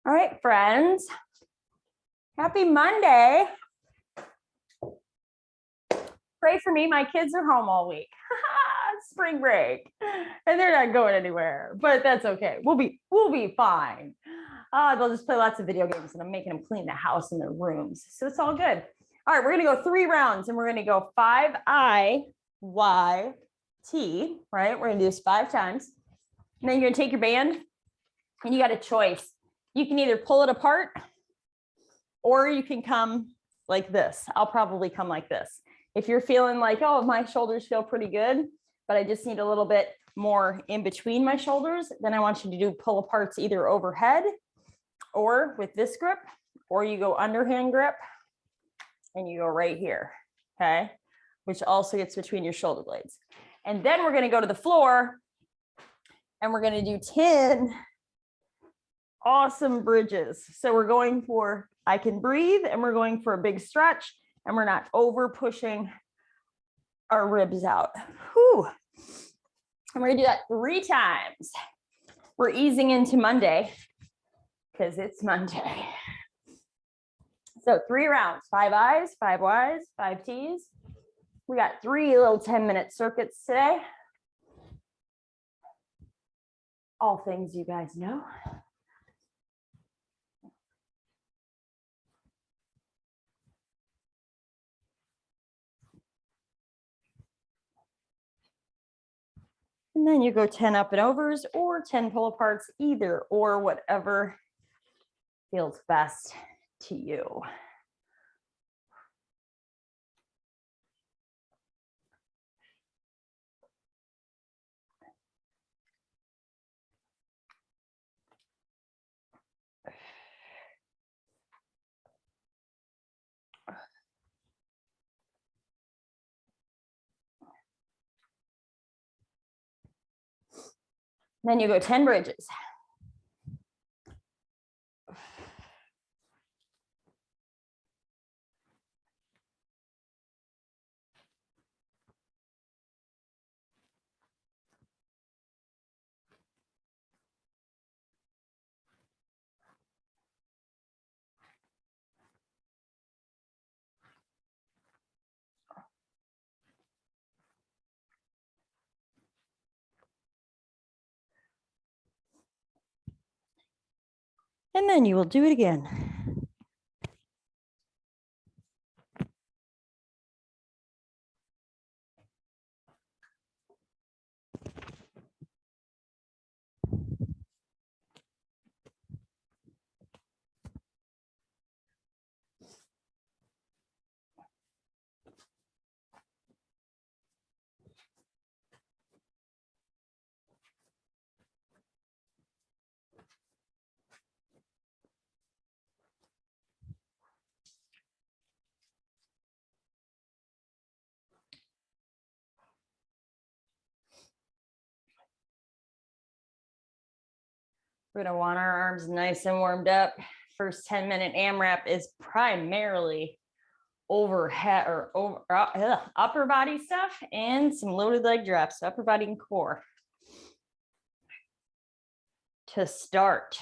All right, friends. Happy Monday. Pray for me. My kids are home all week. Spring break. And they're not going anywhere, but that's okay. We'll be fine. They'll just play lots of video games and I'm making them clean the house and their rooms. So it's all good. All right, we're gonna go 3 rounds and we're gonna go 5 IYT, right? We're gonna do this 5 times. And then you're gonna take your band and you got a choice. You can either pull it apart or you can come like this. I'll probably come like this. If you're feeling like, oh, my shoulders feel pretty good, but I just need a little bit more in between my shoulders, then I want you to do pull aparts either overhead or with this grip, or you go underhand grip and you go right here, okay? Which also gets between your shoulder blades. And then we're gonna go to the floor and we're gonna do 10 awesome bridges. So we're going for, I can breathe, and we're going for a big stretch, and we're not over pushing our ribs out. Whew. And we're gonna do that 3 times. We're easing into Monday because it's Monday. So 3 rounds, 5 I's, 5 Y's, 5 T's. We got 3 little 10-minute circuits today. All things you guys know. And then you go 10 up and overs or 10 pull aparts, either or, whatever feels best to you. Then you go 10 bridges. And then you will do it again. We're gonna want our arms nice and warmed up. First 10-minute AMRAP is primarily overhead or upper body stuff and some loaded leg drops, upper body and core. To start.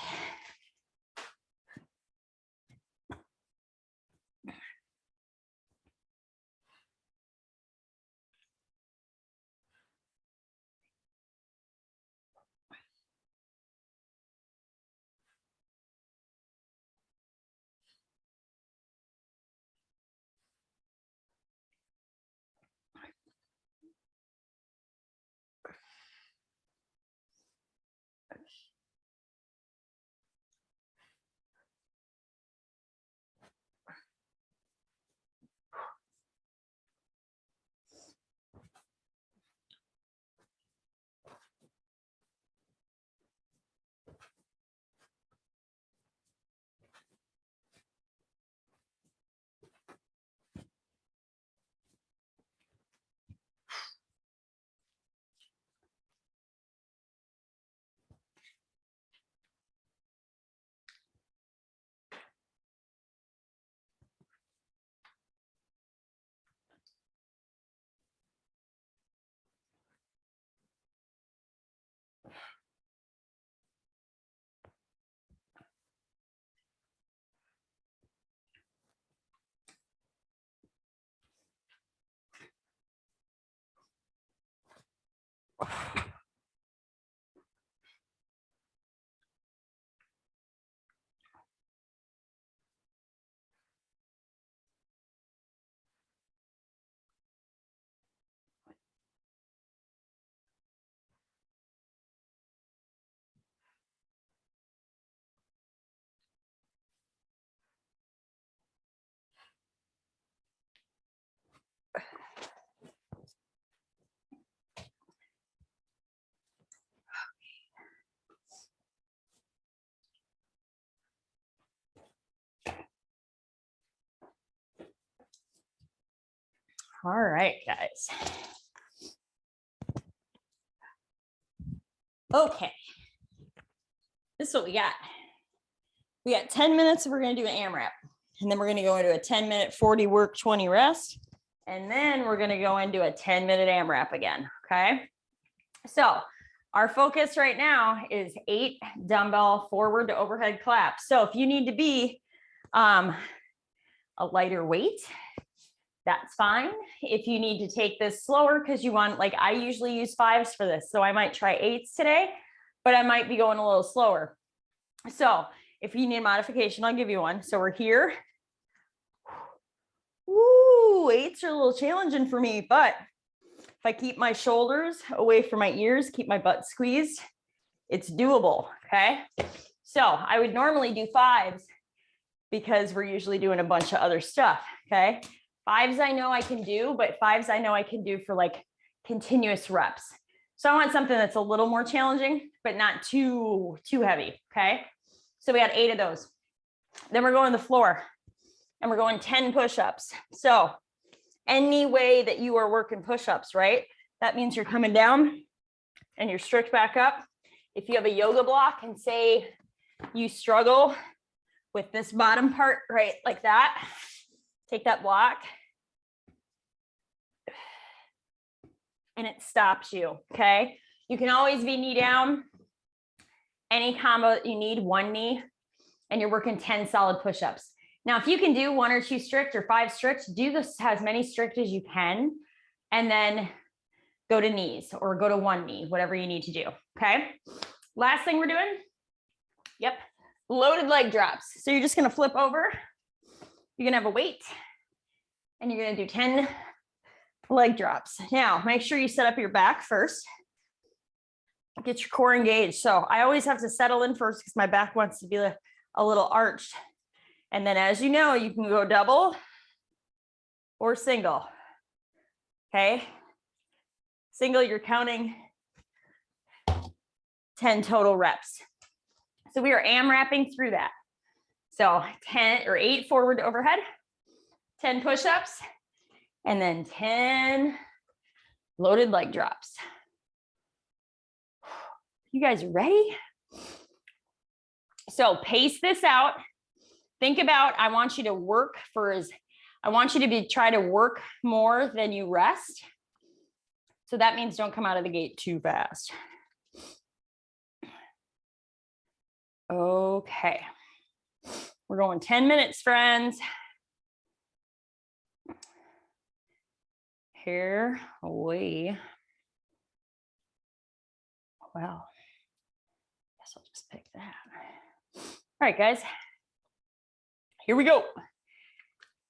All right, guys. Okay. This is what we got. We got 10 minutes. We're going to do an AMRAP. And then we're going to go into a 10-minute 40 work, 20 rest. And then we're going to go into a 10-minute AMRAP again. Okay. So our focus right now is 8 dumbbell forward to overhead claps. So if you need to be a lighter weight, that's fine. If you need to take this slower because you want, like I usually use 5s for this. So I might try 8s today, but I might be going a little slower. So if you need a modification, I'll give you one. So we're here. Ooh, 8s are a little challenging for me, but if I keep my shoulders away from my ears, keep my butt squeezed, it's doable, okay? So I would normally do 5s because we're usually doing a bunch of other stuff, okay? 5s I know I can do, but 5s I know I can do for like continuous reps. So I want something that's a little more challenging, but not too heavy, okay? So we got 8 of those. Then we're going to the floor and we're going 10 push-ups. So any way that you are working push-ups, right? That means you're coming down and you're strict back up. If you have a yoga block and say you struggle with this bottom part, right? Like that, take that block and it stops you, okay? You can always be knee down. Any combo that you need, 1 knee, and you're working 10 solid push-ups. Now, if you can do 1 or 2 strict or 5 strict, do this as many strict as you can, and then go to knees or go to 1 knee, whatever you need to do, okay? Last thing we're doing, yep, loaded leg drops. So you're just gonna flip over, you're gonna have a weight, and you're gonna do 10 leg drops. Now, make sure you set up your back first. Get your core engaged. So I always have to settle in first because my back wants to be a little arched. And then as you know, you can go double or single, okay? Single, you're counting 10 total reps. So we are AMRAPing through that. So 10 or 8 forward to overhead, 10 push-ups, and then 10 loaded leg drops. You guys ready? So pace this out. Think about, I want you to work try to work more than you rest. So that means don't come out of the gate too fast. Okay. We're going 10 minutes, friends. Here we, well, guess I'll just pick that. All right, guys. Here we go.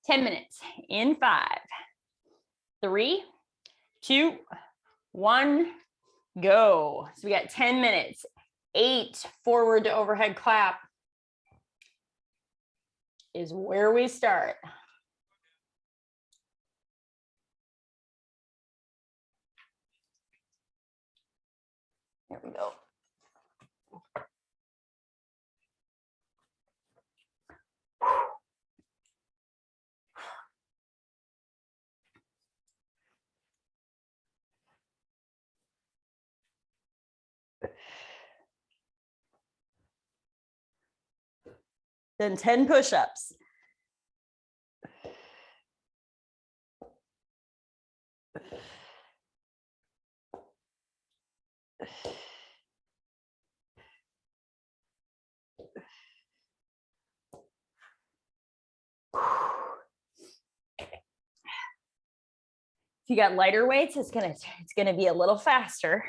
10 minutes in 5, 3, 2, 1, go. So we got 10 minutes, 8 forward to overhead clap is where we start. There we go. Then 10 push-ups. If you got lighter weights, it's gonna be a little faster.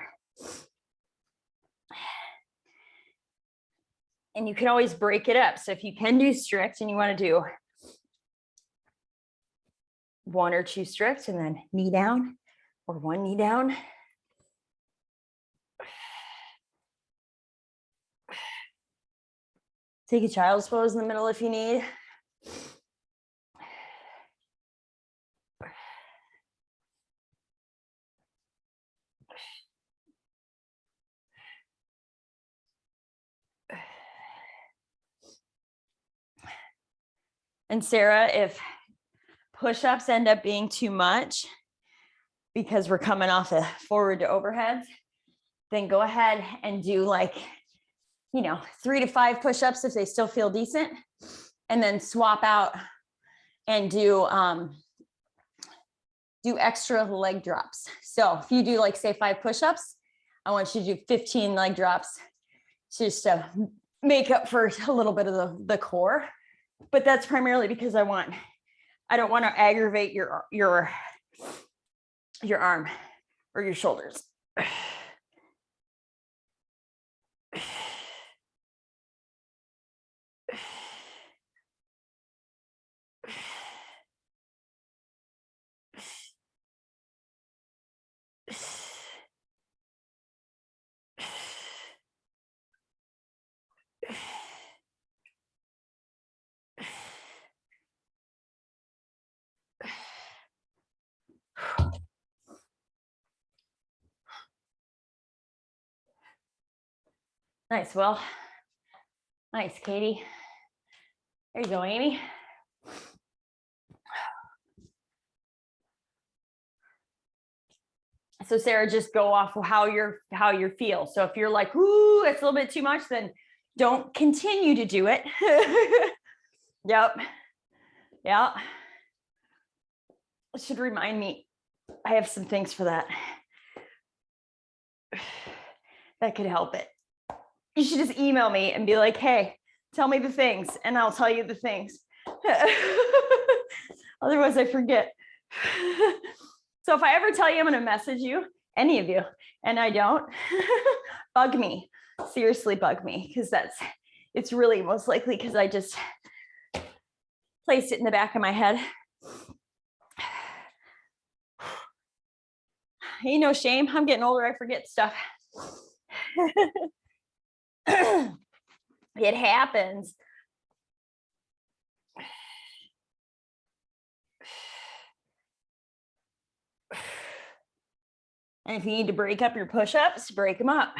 And you can always break it up. So if you can do strict and you want to do 1 or 2 strict and then knee down or 1 knee down. Take a child's pose in the middle if you need. And Sarah, if push-ups end up being too much because we're coming off the forward to overheads, then go ahead and do like, 3 to 5 push-ups if they still feel decent, and then swap out and do extra leg drops. So if you do like say 5 push-ups, I want you to do 15 leg drops just to make up for a little bit of the core. But that's primarily because I don't want to aggravate your arm or your shoulders. Nice, Will. Nice, Katie. There you go, Amy. So Sarah, just go off of how you feel. So if you're like, ooh, it's a little bit too much, then don't continue to do it. Yep. Yeah. It should remind me. I have some things for that. That could help it. You should just email me and be like, hey, tell me the things, and I'll tell you the things. Otherwise I forget. So if I ever tell you I'm going to message you, any of you, and I don't, bug me. Seriously, bug me, because it's really most likely because I just placed it in the back of my head. Ain't no shame. I'm getting older. I forget stuff. It happens. And if you need to break up your push-ups, break them up.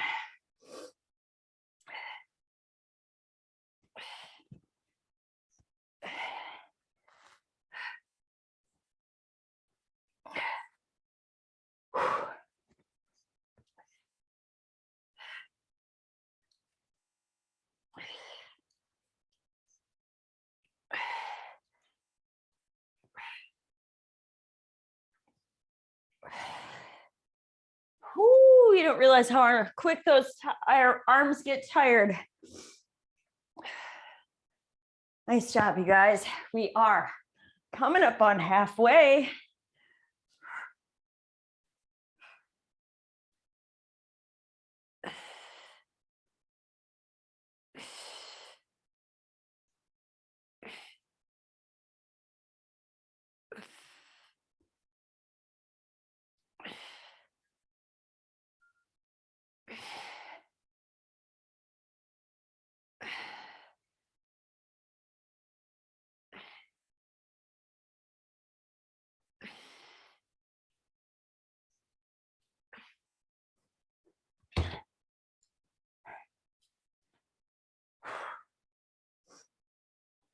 Ooh, you don't realize how quick those arms get tired. Nice job, you guys. We are coming up on halfway.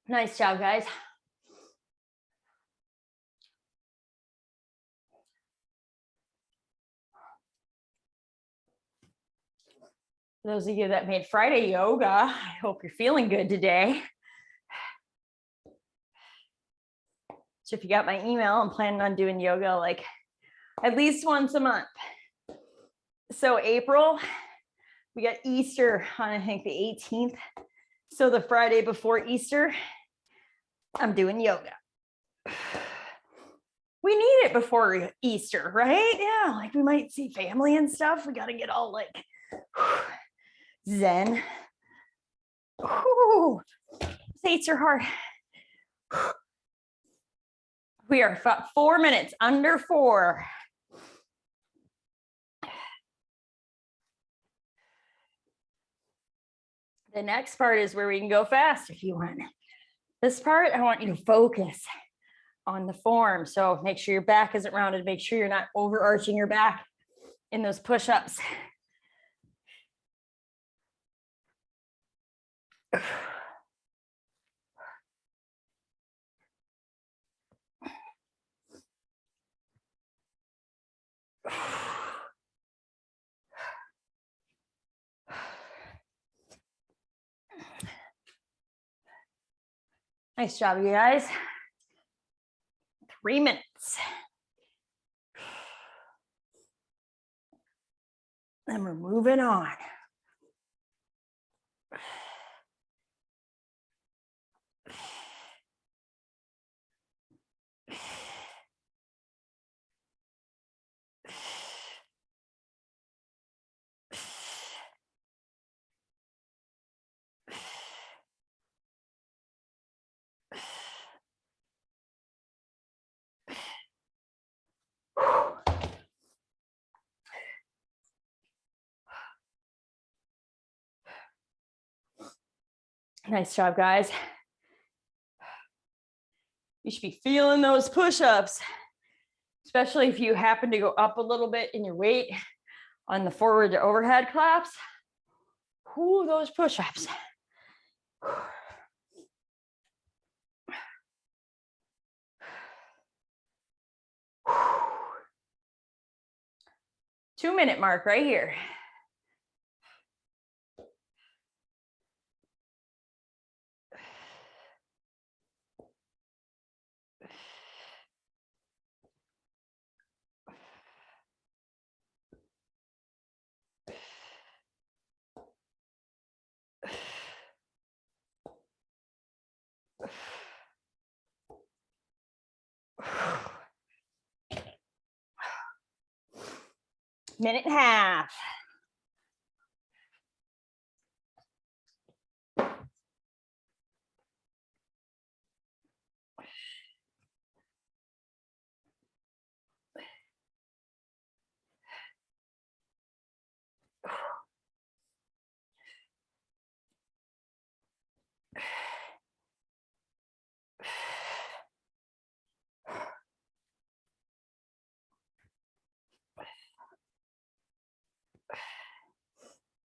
Nice job, guys. For those of you that made Friday yoga, I hope you're feeling good today. So if you got my email, I'm planning on doing yoga like at least once a month. So April, we got Easter on, I think, the 18th. So the Friday before Easter, I'm doing yoga. We need it before Easter, right? Yeah, like we might see family and stuff. We got to get all like zen. Sates are hard. We are 4 minutes, under 4. The next part is where we can go fast if you want. This part, I want you to focus on the form. So make sure your back isn't rounded. Make sure you're not overarching your back in those push-ups. Nice job, you guys. 3 minutes. And we're moving on. Nice job, guys. You should be feeling those push-ups, especially if you happen to go up a little bit in your weight on the forward to overhead claps. Ooh, those push-ups. 2-minute mark right here. Minute and a half.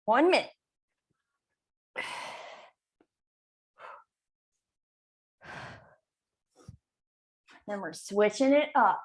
One minute. Then we're switching it up.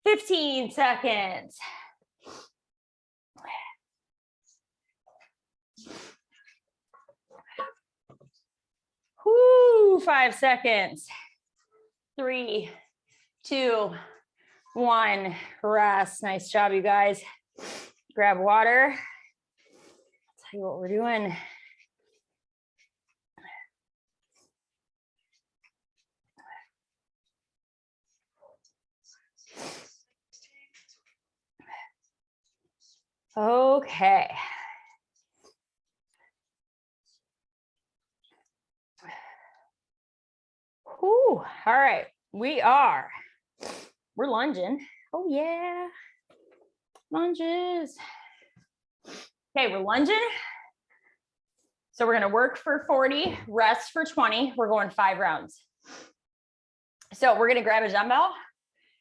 Fifteen seconds. Whoo, 5 seconds. 3, 2, 1. Rest. Nice job, you guys. Grab water. I'll tell you what we're doing. Okay. Whew. All right. We're lunging. Oh yeah. Lunges. Okay, we're lunging. So we're going to work for 40, rest for 20. We're going 5 rounds. So we're going to grab a dumbbell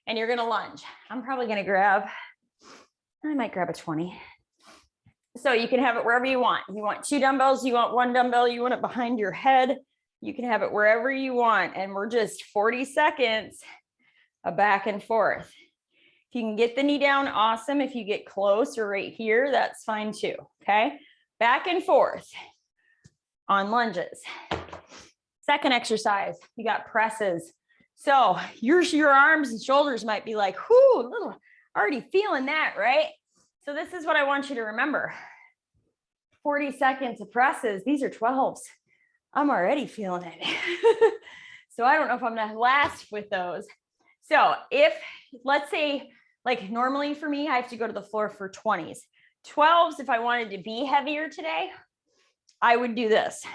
and you're going to lunge. I'm probably going to I might grab a 20. So you can have it wherever you want. You want 2 dumbbells, you want 1 dumbbell, you want it behind your head. You can have it wherever you want. And we're just 40 seconds of back and forth. If you can get the knee down, awesome. If you get close or right here, that's fine too, okay? Back and forth on lunges. Second exercise, you got presses. So your arms and shoulders might be like, whoo, a little already feeling that, right? So this is what I want you to remember. 40 seconds of presses. These are 12s. I'm already feeling it. So I don't know if I'm gonna last with those. So if, let's say, like normally for me, I have to go to the floor for 20s. 12s, if I wanted to be heavier today, I would do this.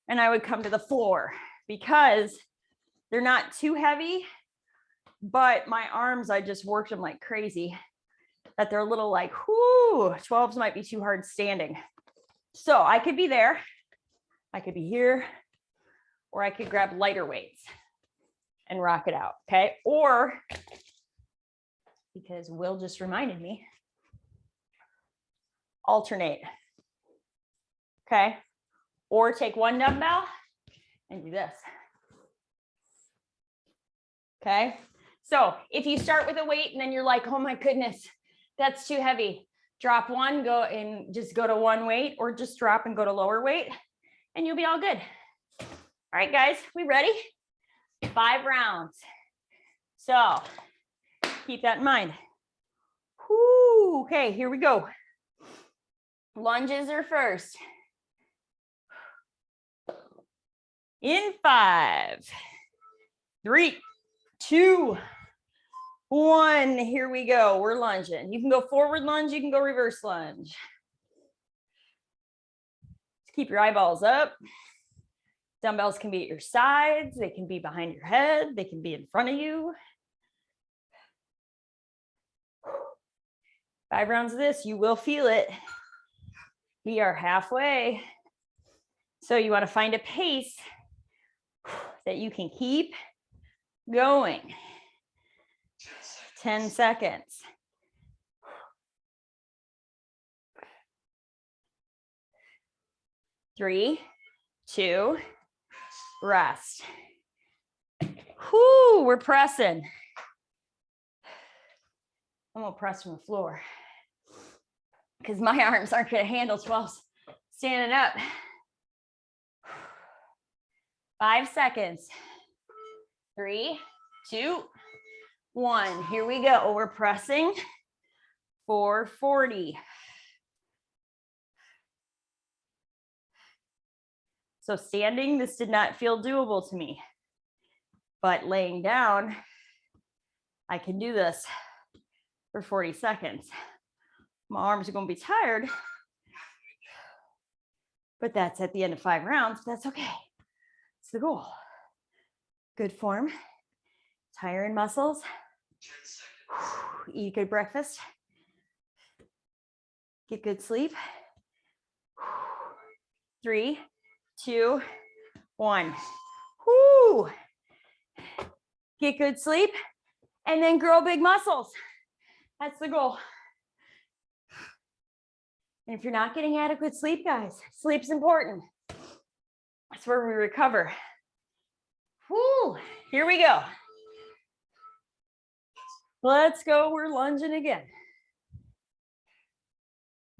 And I would come to the floor because they're not too heavy, but my arms, I just worked them like crazy, that they're a little like, whoo, 12s might be too hard standing. So I could be there, I could be here, or I could grab lighter weights and rock it out, okay? Or, because Will just reminded me, alternate, okay? Or take one dumbbell and do this, okay? So if you start with a weight and then you're like, oh my goodness, that's too heavy, drop one, go and just go to one weight, or just drop and go to lower weight, and you'll be all good. All right, guys, we ready? 5 rounds. So keep that in mind. Whoo, okay, here we go. Lunges are first. In 5, 3, 2, 1. Here we go. We're lunging. You can go forward lunge, you can go reverse lunge. Just keep your eyeballs up. Dumbbells can be at your sides, they can be behind your head, they can be in front of you. 5 rounds of this, you will feel it. We are halfway. So you want to find a pace that you can keep going. 10 seconds. Three, 2, rest. Whoo, we're pressing. I'm gonna press from the floor because my arms aren't gonna handle 12 standing up. 5 seconds. 3, 2, 1. Here we go. We're pressing for 40. So standing, this did not feel doable to me, but laying down, I can do this for 40 seconds. My arms are going to be tired, but that's at the end of 5 rounds. That's okay. It's the goal. Good form, tiring muscles, eat a good breakfast, get good sleep. 3, 2, 1. Whoo! Get good sleep and then grow big muscles. That's the goal. And if you're not getting adequate sleep, guys, sleep's important. That's where we recover. Whoo! Here we go. Let's go. We're lunging again.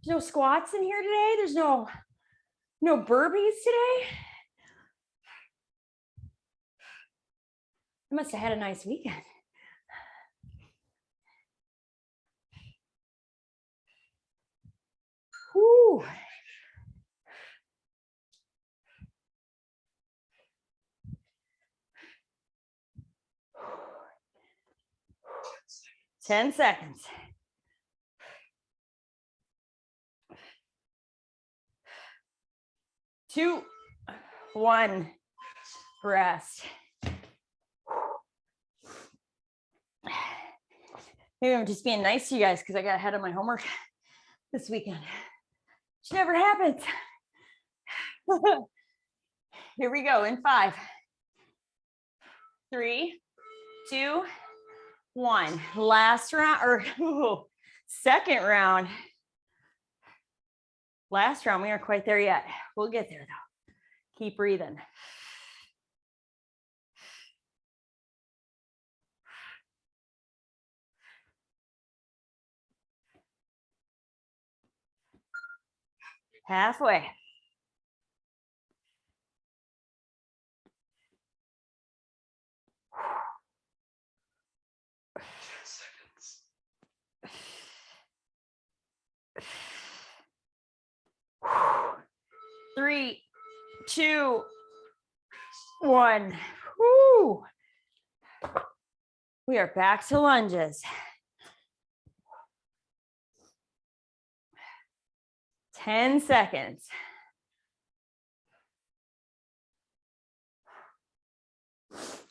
There's no squats in here today. There's no burpees today. I must have had a nice weekend. Whoo. Ten seconds. Two, 1, rest. Maybe I'm just being nice to you guys because I got ahead of my homework this weekend. Which never happens. Here we go in 5, 3, 2, 1. Last round, or second round. Last round, we aren't quite there yet. We'll get there though. Keep breathing. Halfway. Three, 2, 1. Woo. We are back to lunges. 10 seconds.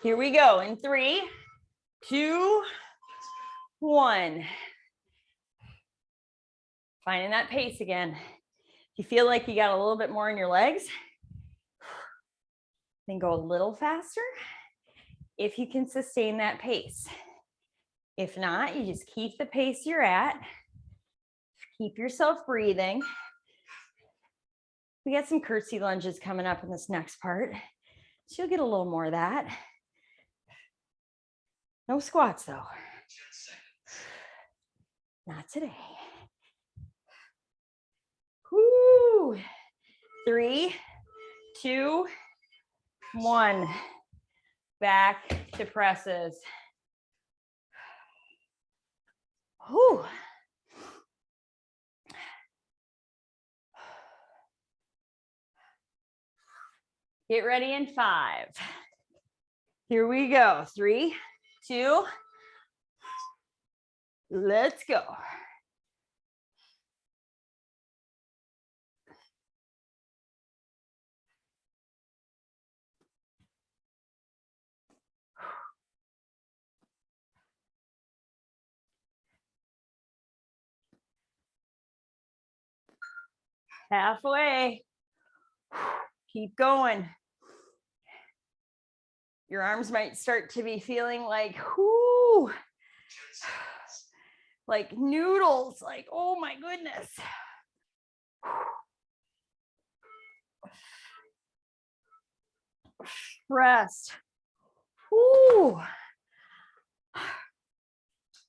Here we go in 3, 2, 1. Finding that pace again. If you feel like you got a little bit more in your legs, then go a little faster if you can sustain that pace. If not, you just keep the pace you're at. Keep yourself breathing. We got some curtsy lunges coming up in this next part. So you'll get a little more of that. No squats though. Not today. Woo. 3, 2, 1. Back to presses. Whew. Get ready in 5. Here we go. 3, 2. Let's go. Halfway. Keep going. Your arms might start to be feeling like, whoo, like noodles, like, oh my goodness. Rest. Whoo.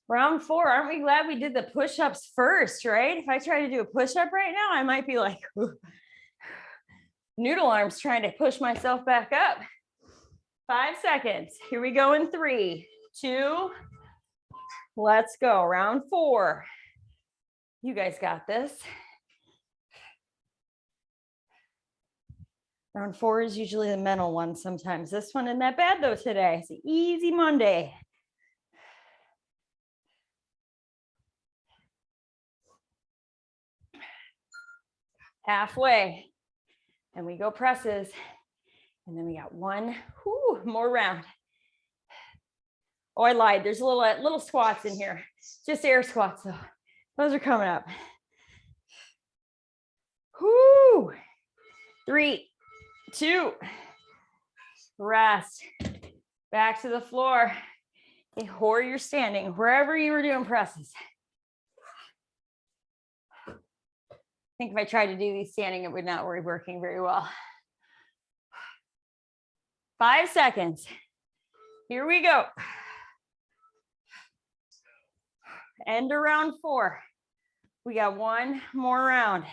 Round 4, aren't we glad we did the push-ups first, right? If I try to do a push-up right now, I might be like, noodle arms trying to push myself back up. 5 seconds. Here we go in 3, 2. Let's go. Round 4. You guys got this. Round 4 is usually the mental one sometimes. This one isn't that bad though today. It's an easy Monday. Halfway. And we go presses. And then we got 1 more round. Oh, I lied. There's little squats in here. Just air squats though. Those are coming up. 3, 2. Rest. Back to the floor. Or you're standing, wherever you were doing presses. I think if I tried to do these standing, it would not be working very well. 5 seconds. Here we go. End of round 4. We got 1 more round.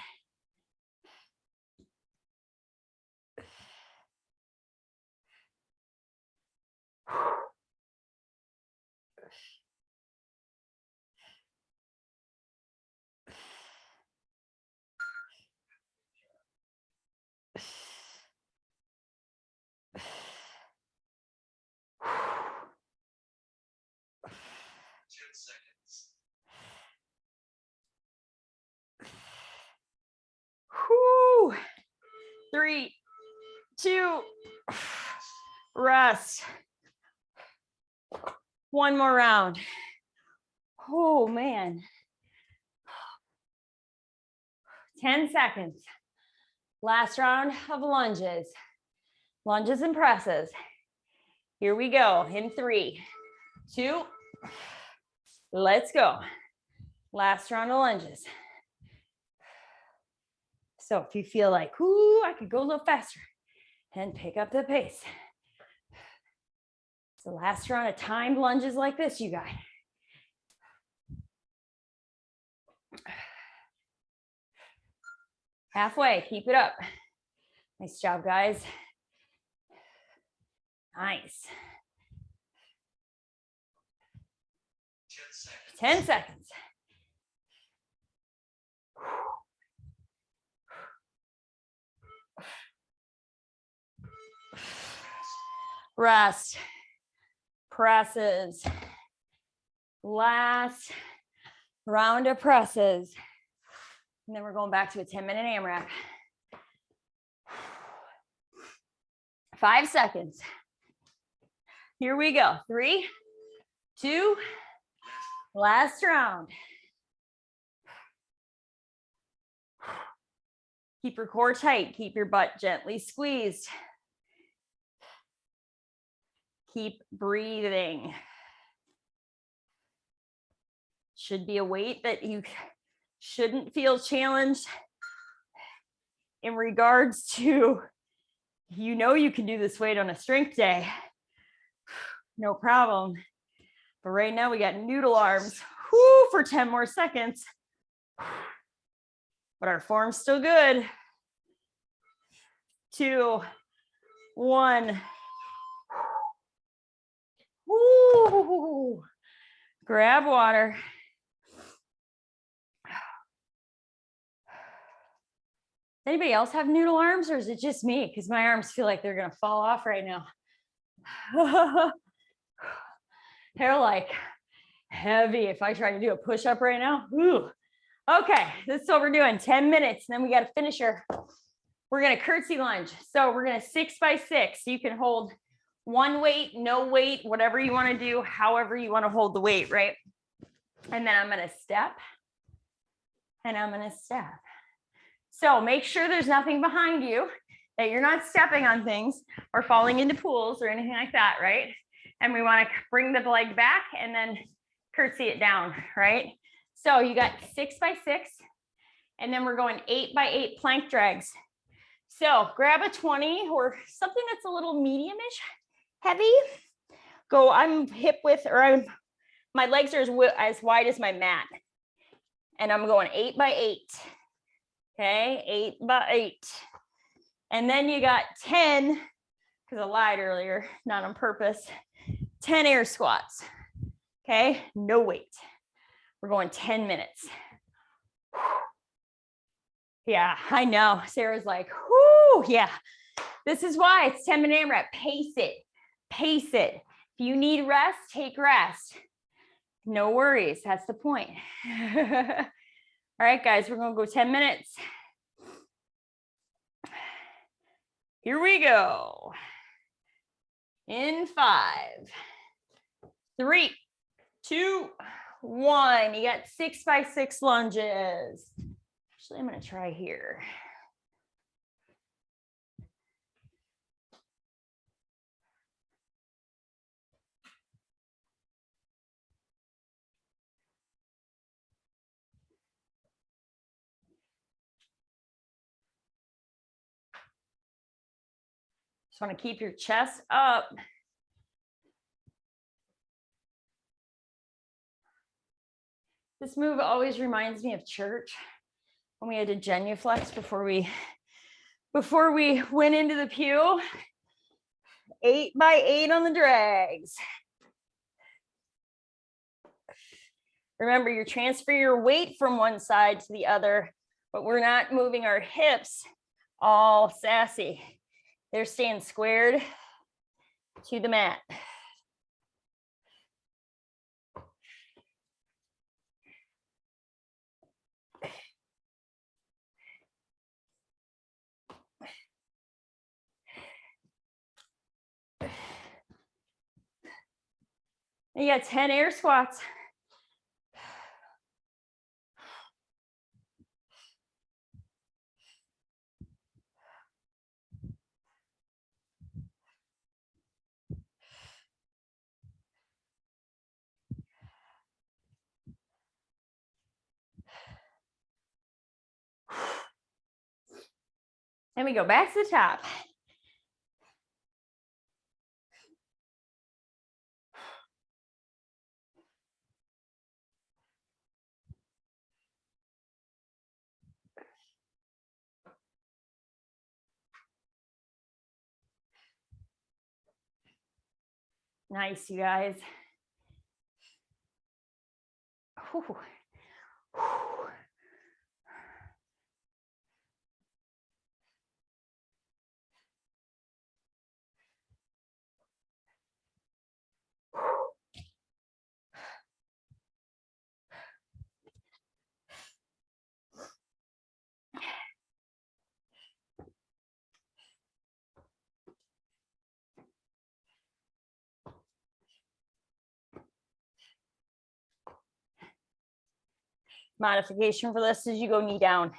Whew. 3, 2, rest. 1 more round. Oh man. 10 seconds. Last round of lunges. Lunges and presses. Here we go in 3, 2. Let's go. Last round of lunges. So if you feel like, ooh, I could go a little faster, and pick up the pace. So last round of timed lunges like this, you guys. Halfway, keep it up. Nice job, guys. Nice. 10 seconds. Rest. Presses. Last round of presses. And then we're going back to a 10-minute AMRAP. 5 seconds. Here we go. 3, 2, last round. Keep your core tight. Keep your butt gently squeezed. Keep breathing. Should be a weight that you shouldn't feel challenged in regards to, you know, you can do this weight on a strength day. No problem. But right now we got noodle arms. Whoo, for 10 more seconds. But our form's still good. 2, 1. Woo. Grab water. Anybody else have noodle arms, or is it just me? Because my arms feel like they're gonna fall off right now. They're like heavy. If I try to do a push-up right now, ooh. Okay, this is what we're doing. 10 minutes, and then we got a finisher. We're gonna curtsy lunge. So we're gonna 6 by 6. You can hold one weight, no weight, whatever you wanna do, however you wanna hold the weight, right? And then I'm gonna step, and I'm gonna step. So make sure there's nothing behind you, that you're not stepping on things or falling into pools or anything like that, right? And we want to bring the leg back and then curtsy it down, right? So you got 6 by 6, and then we're going 8 by 8 plank drags. So grab a 20 or something that's a little medium-ish heavy. Go, I'm hip width, or my legs are as wide as my mat. And I'm going 8 by 8. Okay, 8 by 8. And then you got 10, because I lied earlier, not on purpose, 10 air squats. Okay, no weight. We're going 10 minutes. Yeah, I know. Sarah's like, whoo, yeah. This is why it's 10-minute AMRAP. Pace it, pace it. If you need rest, take rest. No worries, that's the point. All right, guys, we're gonna go 10 minutes. Here we go. In 5, 3, 2, 1. You got 6 by 6 lunges. Actually, I'm gonna try here. Just want to keep your chest up. This move always reminds me of church when we had to genuflex before we went into the pew. 8 by 8 on the drags. Remember, you're transferring your weight from one side to the other, but we're not moving our hips all sassy. They're staying squared to the mat. You got 10 air squats. And we go back to the top. Nice, you guys. Whew. Whew. Modification for this is you go knee down.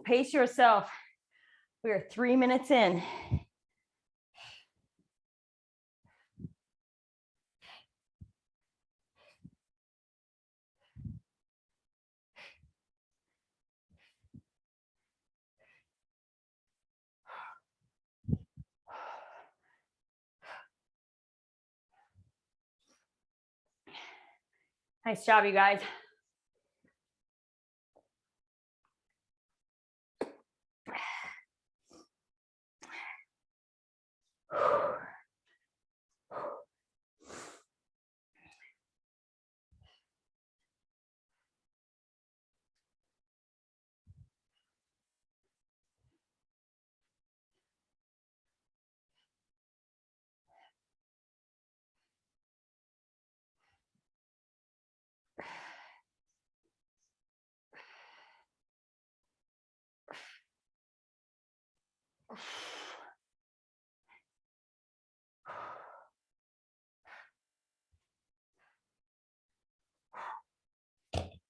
pace yourself. We are 3 minutes in. Nice job, you guys.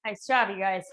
Nice job, you guys.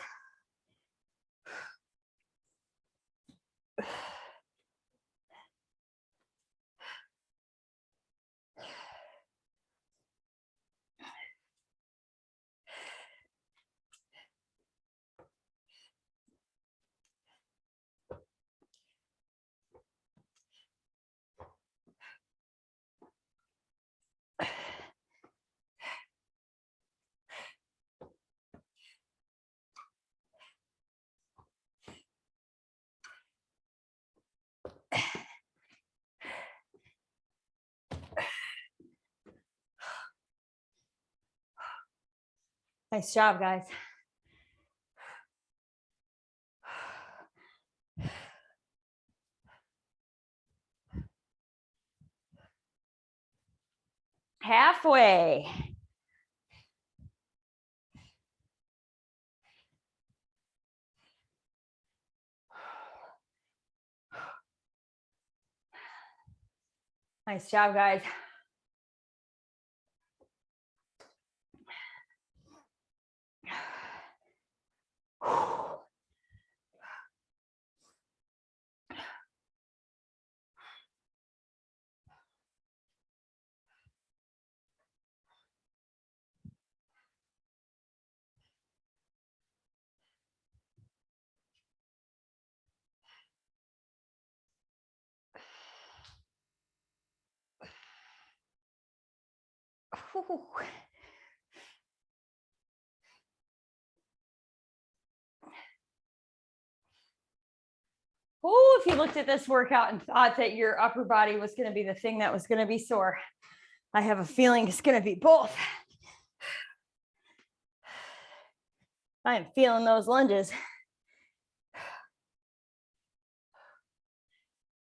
Nice job, guys. Halfway. Nice job, guys. Oh, if you looked at this workout and thought that your upper body was going to be the thing that was going to be sore, I have a feeling it's going to be both. I am feeling those lunges.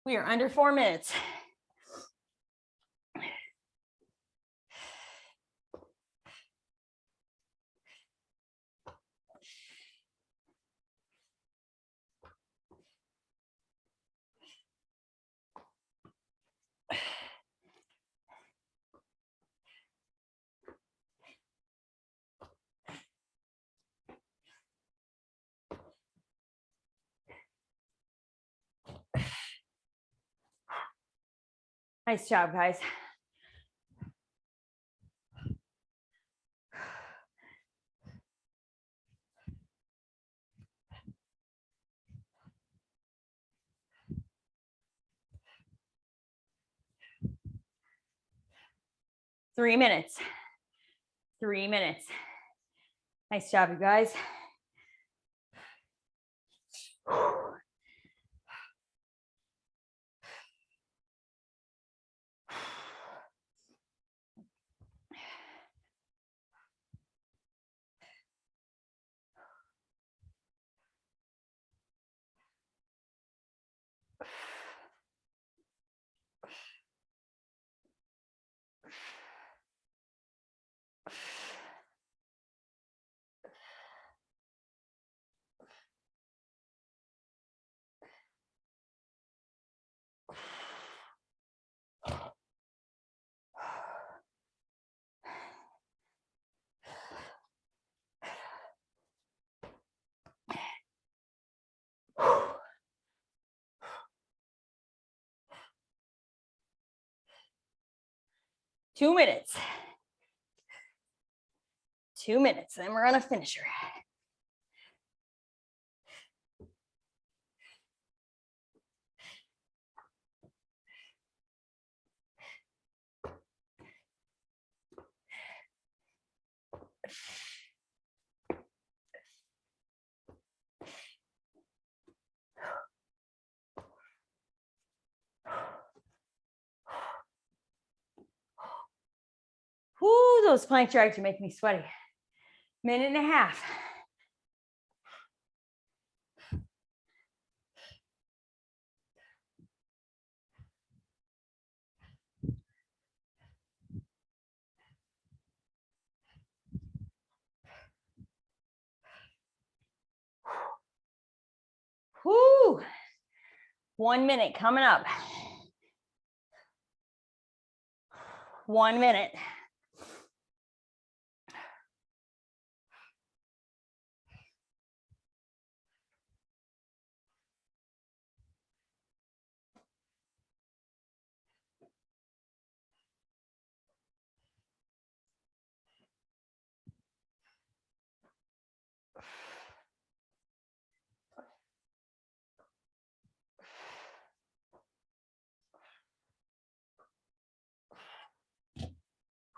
We are under 4 minutes. Nice job, guys. Three minutes. 3 minutes. Nice job, you guys. 2 minutes. 2 minutes, then we're on a finisher. Whoo, those plank drags are making me sweaty. Minute and a half. Whoo, 1 minute coming up. 1 minute.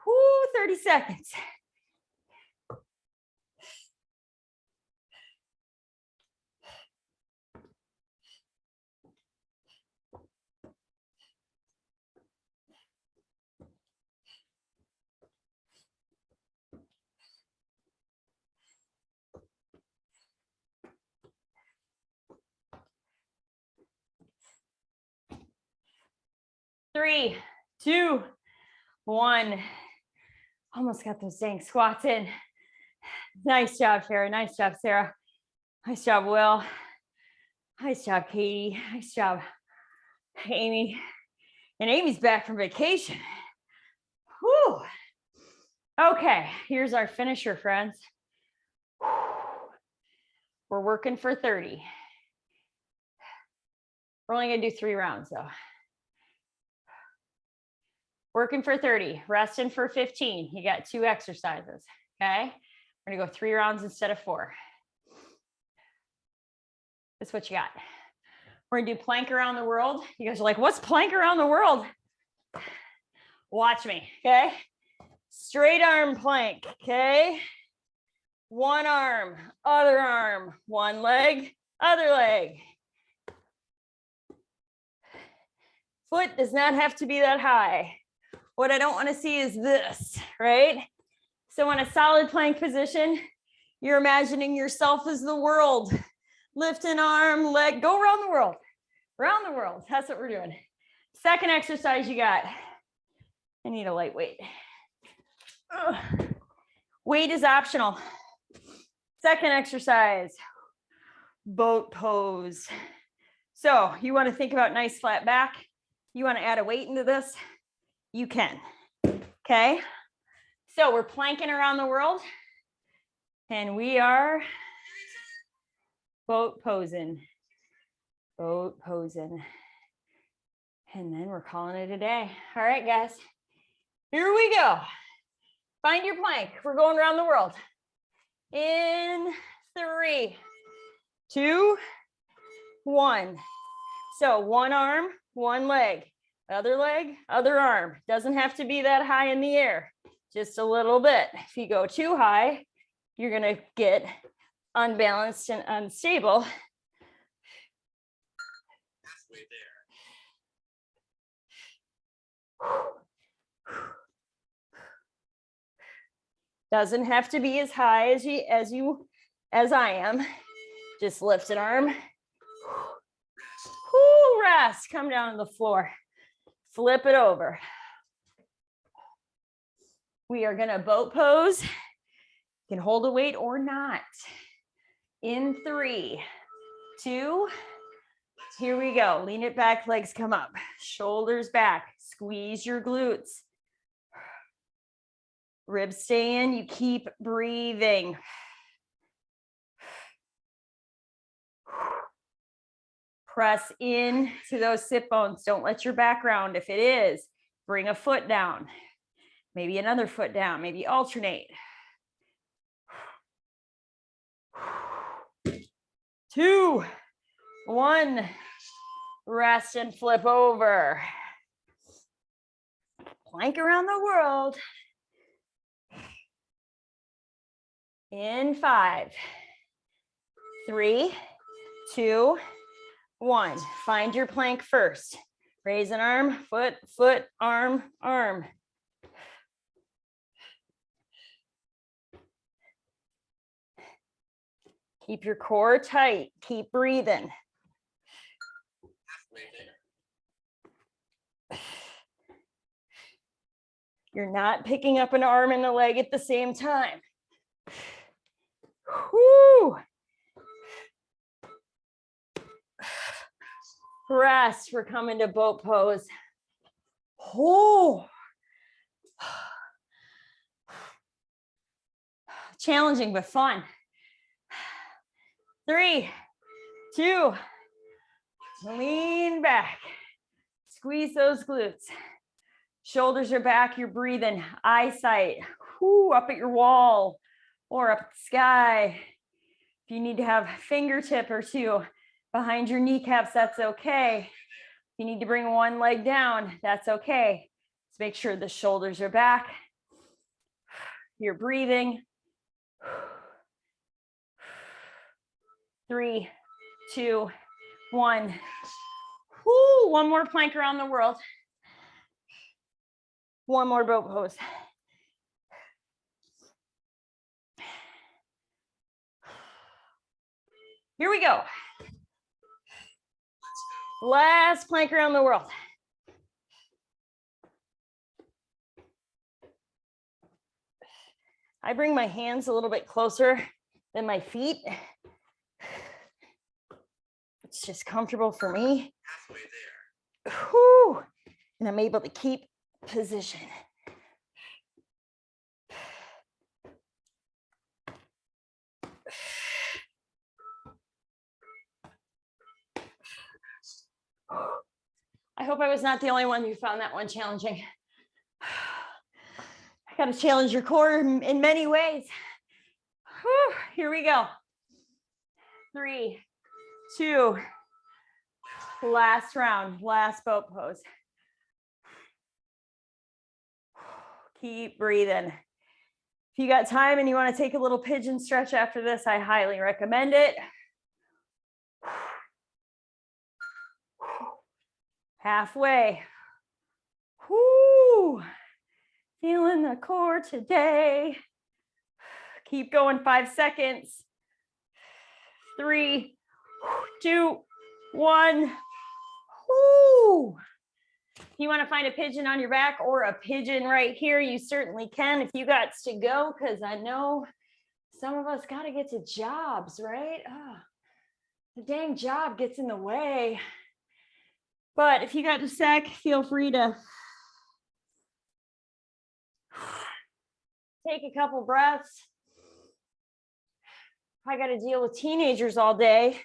Whoo, 30 seconds. Three, two, one. Almost got those dang squats in. Nice job, Sarah. Nice job, Sarah. Nice job, Will. Nice job, Katie. Nice job, Amy. And Amy's back from vacation. Whew. Okay, here's our finisher, friends. We're working for 30. We're only gonna do 3 rounds though. Working for 30, resting for 15. You got 2 exercises, okay? We're gonna go 3 rounds instead of 4. That's what you got. We're gonna do plank around the world. You guys are like, what's plank around the world? Watch me, okay? Straight arm plank, okay? One arm, other arm, one leg, other leg. Foot does not have to be that high. What I don't want to see is this, right? So in a solid plank position, you're imagining yourself as the world. Lift an arm, leg, go around the world. Around the world. That's what we're doing. Second exercise you got. I need a lightweight. Weight is optional. Second exercise, boat pose. So you want to think about nice flat back. You want to add a weight into this? You can. Okay. So we're planking around the world and we are boat posing. Boat posing. And then we're calling it a day. All right, guys. Here we go. Find your plank. We're going around the world. In 3, 2, 1. So one arm, one leg, other arm. Doesn't have to be that high in the air, just a little bit. If you go too high, you're gonna get unbalanced and unstable. Halfway there. Doesn't have to be as high as I am. Just lift an arm. Whoo, rest. Come down to the floor. Flip it over. We are gonna boat pose. You can hold a weight or not. In 3, 2, here we go. Lean it back, legs come up. Shoulders back. Squeeze your glutes. Ribs stay in, you keep breathing. Press in to those sit bones. Don't let your back round. If it is, bring a foot down. Maybe another foot down, maybe alternate. 2, 1, rest and flip over. Plank around the world. In 5, 3, 2, 1. Find your plank first. Raise an arm, foot, foot, arm, arm. Keep your core tight. Keep breathing. You're not picking up an arm and a leg at the same time. Whoo. Rest. We're coming to boat pose. Oh. Challenging, but fun. 3, 2, lean back. Squeeze those glutes. Shoulders are back, you're breathing. Eyesight, up at your wall or up at the sky. If you need to have a fingertip or two behind your kneecaps, that's okay. If you need to bring one leg down, that's okay. Just make sure the shoulders are back. You're breathing. 3, 2, 1. Woo, one more plank around the world. One more boat pose. Here we go. Last plank around the world. I bring my hands a little bit closer than my feet. It's just comfortable for me. Halfway there. Whew. And I'm able to keep position. I hope I was not the only one who found that one challenging. I got to challenge your core in many ways. Whew. Here we go. 3, 2, last round, last boat pose. Keep breathing. If you got time and you want to take a little pigeon stretch after this, I highly recommend it. Halfway. Whoo. Feeling the core today. Keep going, 5 seconds. 3, 2, 1. Whoo. If you want to find a pigeon on your back or a pigeon right here, you certainly can if you got to go, because I know some of us got to get to jobs, right? Oh, the dang job gets in the way. But if you got a sec, feel free to take a couple breaths. I got to deal with teenagers all day.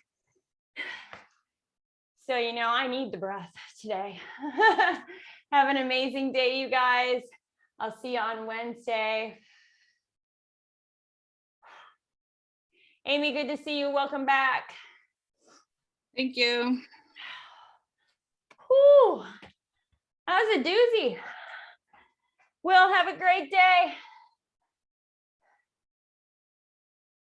So, you know, I need the breath today. Have an amazing day, you guys. I'll see you on Wednesday. Amy, good to see you. Welcome back. Thank you. Whew. That was a doozy. Will, have a great day.